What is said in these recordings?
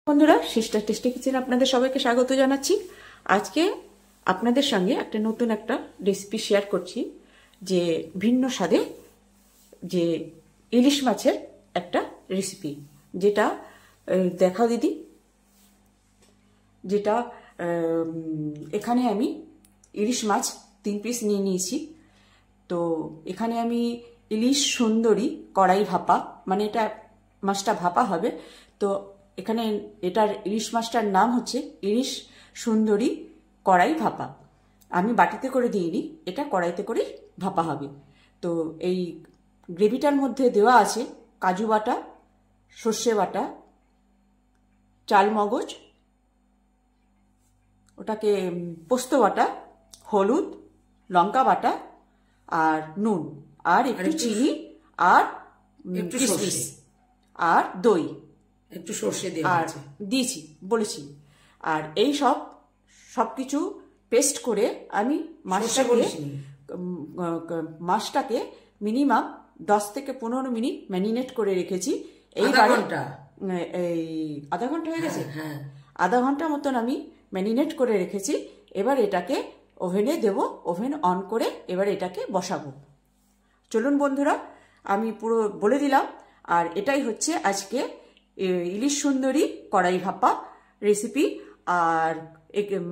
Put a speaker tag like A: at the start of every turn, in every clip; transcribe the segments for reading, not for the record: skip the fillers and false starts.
A: বন্ধুরা, sister tasty কিচেনে আপনাদের সবাইকে স্বাগত জানাচ্ছি। আজকে আপনাদের সঙ্গে একটা নতুন রেসিপি শেয়ার করছি, যে ভিন্ন স্বাদে যে ইলিশ মাছের একটা রেসিপি, যেটা দেখাও দিদি। যেটা এখানে আমি ইলিশ মাছ 3 পিস নিয়ে নিয়েছি। তো এখানে আমি ইলিশ সুন্দরী কড়াই ভাপা, মানে এটা মাছটা ভাপা হবে। তো এখানে এটার ইলিশ মাছটার নাম হচ্ছে ইলিশ সুন্দরী কড়াই ভাপা। আমি বাটিতে করে দিইনি, এটা কড়াইতে করে ভাপা হবে। তো এই গ্রেভিটার মধ্যে দেওয়া আছে কাজু বাটা, সর্ষে বাটা, চাল মগজ, ওটাকে পোস্ত বাটা, হলুদ, লঙ্কা বাটা, আর নুন, আর একটু চিনি, আর কিশমিশ, আর দই,
B: একটু সর্ষে
A: দিয়েছি বলেছি। আর এই সবকিছু পেস্ট করে আমি মাছটাকে মিনিমাম 10 থেকে 15 মিনিট ম্যারিনেট করে রেখেছি। এই আধা ঘন্টা হয়ে গেছে।
B: হ্যাঁ,
A: আধা ঘন্টা মতন আমি ম্যারিনেট করে রেখেছি। এবার এটাকে ওভেনে দেব, ওভেন অন করে এবার এটাকে বসাবো। চলুন বন্ধুরা, আমি পুরো বলে দিলাম। আর এটাই হচ্ছে আজকে ইলিশ সুন্দরী কড়াই ভাপা রেসিপি। আর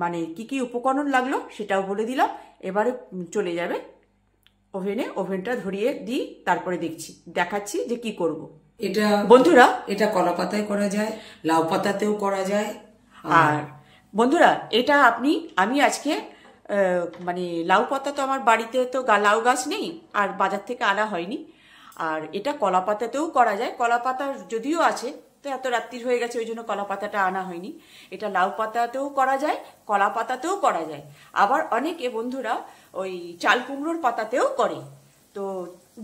A: মানে কি কি উপকরণ লাগলো সেটাও বলে দিলাম। এবারে চলে যাবে ওভেনে, ওভেনটা ধরিয়ে দিই, তারপরে দেখাচ্ছি যে কি করব।
B: এটা
A: বন্ধুরা,
B: এটা কলা পাতায় করা যায়, লাউ পাতাতেও করা যায়।
A: আর বন্ধুরা, এটা আমি আজকে মানে লাউ পাতা তো আমার বাড়িতে তো লাউ গাছ নেই, আর বাজার থেকে আনা হয়নি। আর এটা কলা পাতাতেও করা যায়। কলা পাতা যদিও আছে, তো এত রাত্রির হয়ে গেছে, ওই জন্য কলা পাতাটা আনা হয়নি। এটা লাউ পাতাতেও করা যায়, কলা পাতাতেও করা যায়। আবার অনেকে বন্ধুরা ওই চাল কুমড়োর পাতাতেও করে। তো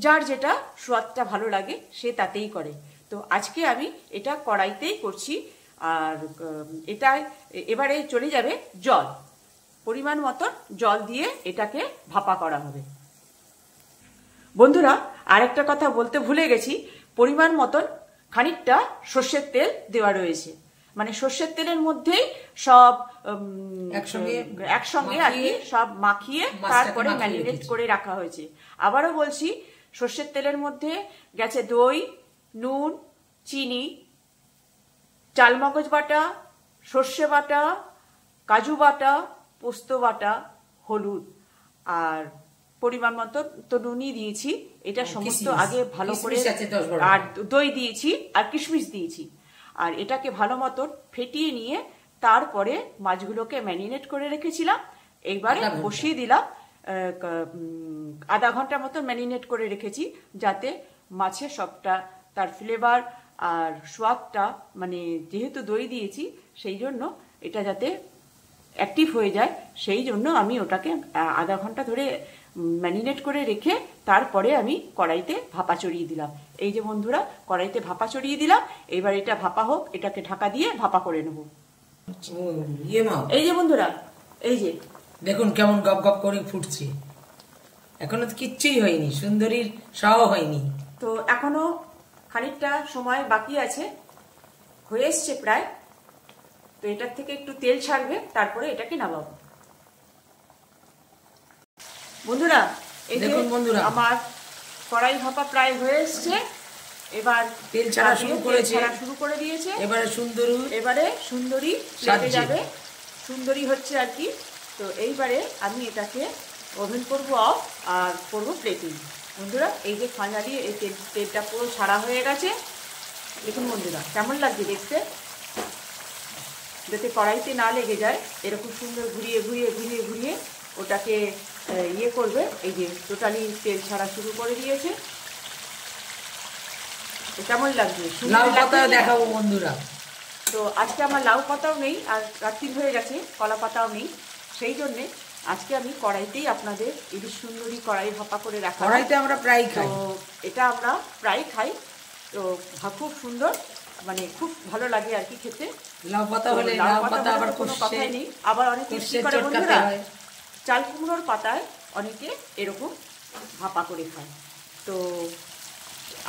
A: যার যেটা স্বাদটা ভালো লাগে সে তাতেই করে। তো আজকে আমি এটা কড়াইতেই করছি। আর এবারে চলে যাবে জল, পরিমাণ মতন জল দিয়ে এটাকে ভাপা করা হবে। বন্ধুরা, আরেকটা কথা বলতে ভুলে গেছি, পরিমাণ মতন খানিকটা সর্ষের তেল দেওয়া রয়েছে। মানে সর্ষের তেলের মধ্যেই সব একসঙ্গে আর কি সব মাখিয়ে তারপরে ম্যারিনেট করে রাখা হয়েছে। আবারও বলছি, সর্ষের তেলের মধ্যে গেছে দই, নুন, চিনি, চালমগজ বাটা, সর্ষে বাটা, কাজু বাটা, পোস্ত বাটা, হলুদ, আর পরিমাণ মতো তো নুনই দিয়েছি। এটা সমস্ত আগে ভালো করে, আর দই দিয়েছি, আর কিশমিশ দিয়েছি। আর এটাকে ভালো মতো ফেটিয়ে নিয়ে তারপরে মাছগুলোকে ম্যারিনেট করে রেখেছিলাম। এইবারে বসিয়ে দিলাম। আধা ঘন্টা মতো ম্যারিনেট করে রেখেছি, যাতে মাছের সবটা তার ফ্লেভার আর স্বাদটা, মানে যেহেতু দই দিয়েছি সেই জন্য এটা যাতে অ্যাক্টিভ হয়ে যায়, সেই জন্য আমি ওটাকে আধা ঘন্টা ধরে ম্যারিনেট করে রেখে তারপরে আমি কড়াইতে ভাপা চড়িয়ে দিলাম। এই যে বন্ধুরা, কড়াইতে ভাপা চড়িয়ে দিলাম। এবার এটা ভাপা হোক, এটাকে ঢাকা দিয়ে ভাপা করে নেব। এই যে বন্ধুরা, এই যে
B: দেখুন কেমন গপ গপ করে ফুটছে। এখনো তো কিচ্ছুই হয়নি, সুন্দরীর শাও হয়নি।
A: তো এখনো খানিকটা সময় বাকি আছে, হয়ে এসছে প্রায়। তো এটার থেকে একটু তেল ছাড়বে, তারপরে এটাকে নামাবো। বন্ধুরা, এই দেখুন বন্ধুরা, আমার কড়াই ভাপা প্রায় হয়ে এসছে। এবার
B: তেল ছাড়া
A: শুরু করে দিয়েছে।
B: এবারে
A: সুন্দরী লেগে যাবে, সুন্দরী হচ্ছে আর কি। তো এইবারে আমি এটাকে ওভেন করবো অফ, আর করবো প্লেটিং। বন্ধুরা, এই যে ফাইনালি এই তেলটা পুরো ছাড়া হয়ে গেছে। দেখুন বন্ধুরা, কেমন লাগছে দেখতে, যাতে কড়াইতে না লেগে যায়। এরকম সুন্দর ঘুরিয়ে ঘুরিয়ে ঘুরিয়ে ঘুরিয়ে ওটাকে করবে। এই যে টোটালি তেল ছাড়া শুরু করে দিয়েছে। কেমন লাগছে?
B: লাউ পাতা দেখাবো বন্ধুরা।
A: তো আজকে আমার লাউ পাতাও নেই, আর রাত্রি হয়ে গেছে, কলা পাতাও নেই। সেই জন্যে আজকে আমি কড়াইতেই আপনাদের ইলিশ সুন্দরী কড়াই ভাপা করে রাখা।
B: কড়াইতে আমরা প্রায় খাই,
A: তো এটা আমরা প্রায় খাই। তো খুব সুন্দর, মানে খুব ভালো লাগে আর কি খেতে।
B: লাউ পাতা হলে লাউ পাতা আবার
A: কোনো কথাই নেই। আবার অনেকে কি করে বন্ধুরা, চাল কুমড়োর পাতায় অনেকে এরকম ভাপা করে খায়। তো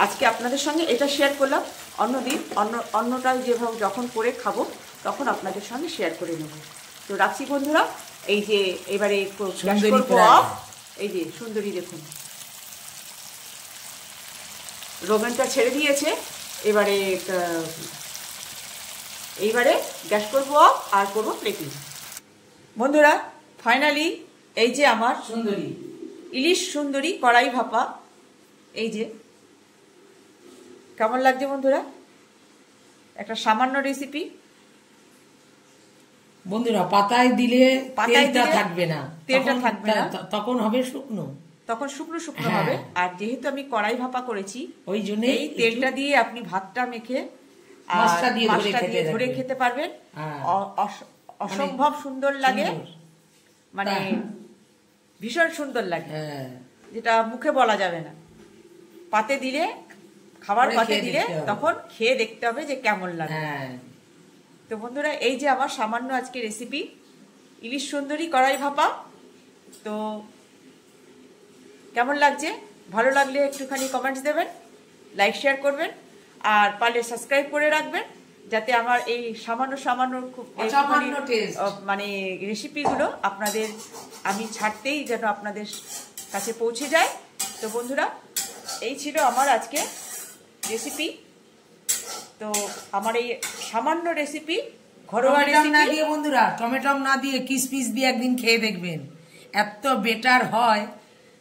A: আজকে আপনাদের সঙ্গে এটা শেয়ার করলাম, অন্যদিন অন্যটা যেভাবে যখন করে খাবো তখন আপনাদের সঙ্গে শেয়ার করে নেব। তো রাখছি বন্ধুরা, এই যে এবারে গ্যাস করবো অফ। এই যে সুন্দরী দেখুন রোমেনটা ছেড়ে দিয়েছে, এইবারে গ্যাস করবো অফ আর করবো প্লেটিং। বন্ধুরা ফাইনালি এই যে আমার
B: সুন্দরী
A: ইলিশ সুন্দরী কড়াই ভাপা, এই যে কেমন লাগছে বন্ধুরা, একটা সামান্য রেসিপি।
B: বন্ধুরা পাতায় দিলে তেলটা থাকবে না,
A: তেলটা থাকবে না,
B: তখন হবে শুকনো,
A: তখন শুকনো শুকনো হবে। আর যেহেতু আমি কড়াই ভাপা করেছি
B: ওই জন্য
A: এই তেলটা দিয়ে আপনি ভাতটা মেখে
B: মাছটা দিয়ে
A: ধরে খেতে পারবেন। অসম্ভব সুন্দর লাগে, মানে ভীষণ সুন্দর লাগে, যেটা মুখে বলা যাবে না। পাতে দিলে, খাবার পাতে দিলে তখন খেয়ে দেখতে হবে যে কেমন লাগে। তো বন্ধুরা এই যে আমার সামান্য আজকে রেসিপি ইলিশ সুন্দরী কড়াই ভাপা। তো কেমন লাগছে, ভালো লাগলে একটুখানি কমেন্টস দেবেন, লাইক শেয়ার করবেন, আর পারলে সাবস্ক্রাইব করে রাখবেন, যাতে আমার এই সামান্য খুব মানে রেসিপিগুলো আপনাদের আমি ছাড়তেই যেন আপনাদের কাছে পৌঁছে যায়। তো বন্ধুরা এই ছিল আমার আজকে রেসিপি। তো আমার এই সামান্য রেসিপি, ঘরোয়া রেসিপি
B: না দিয়ে বন্ধুরা, টমেটো না দিয়ে কিসমিস দিয়ে একদিন খেয়ে দেখবেন, এত বেটার হয়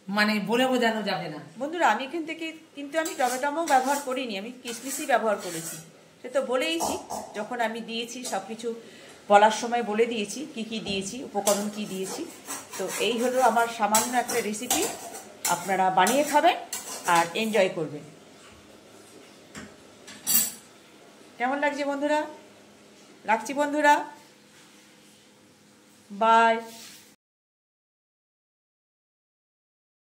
B: মানে বলে বোঝানো যাবে না
A: বন্ধুরা। আমি এখান থেকে কিন্তু আমি টমেটোও ব্যবহার করিনি, আমি কিসমিসই ব্যবহার করেছি। সে তো বলেইছি, যখন আমি দিয়েছি সবকিছু বলার সময় বলে দিয়েছি কি কি দিয়েছি, উপকরণ কি দিয়েছি। তো এই হলো আমার সামান্য একটা রেসিপি, আপনারা বানিয়ে খাবেন আর এনজয় করবেন। কেমন লাগছে বন্ধুরা, রাখছি বন্ধুরা, বাই।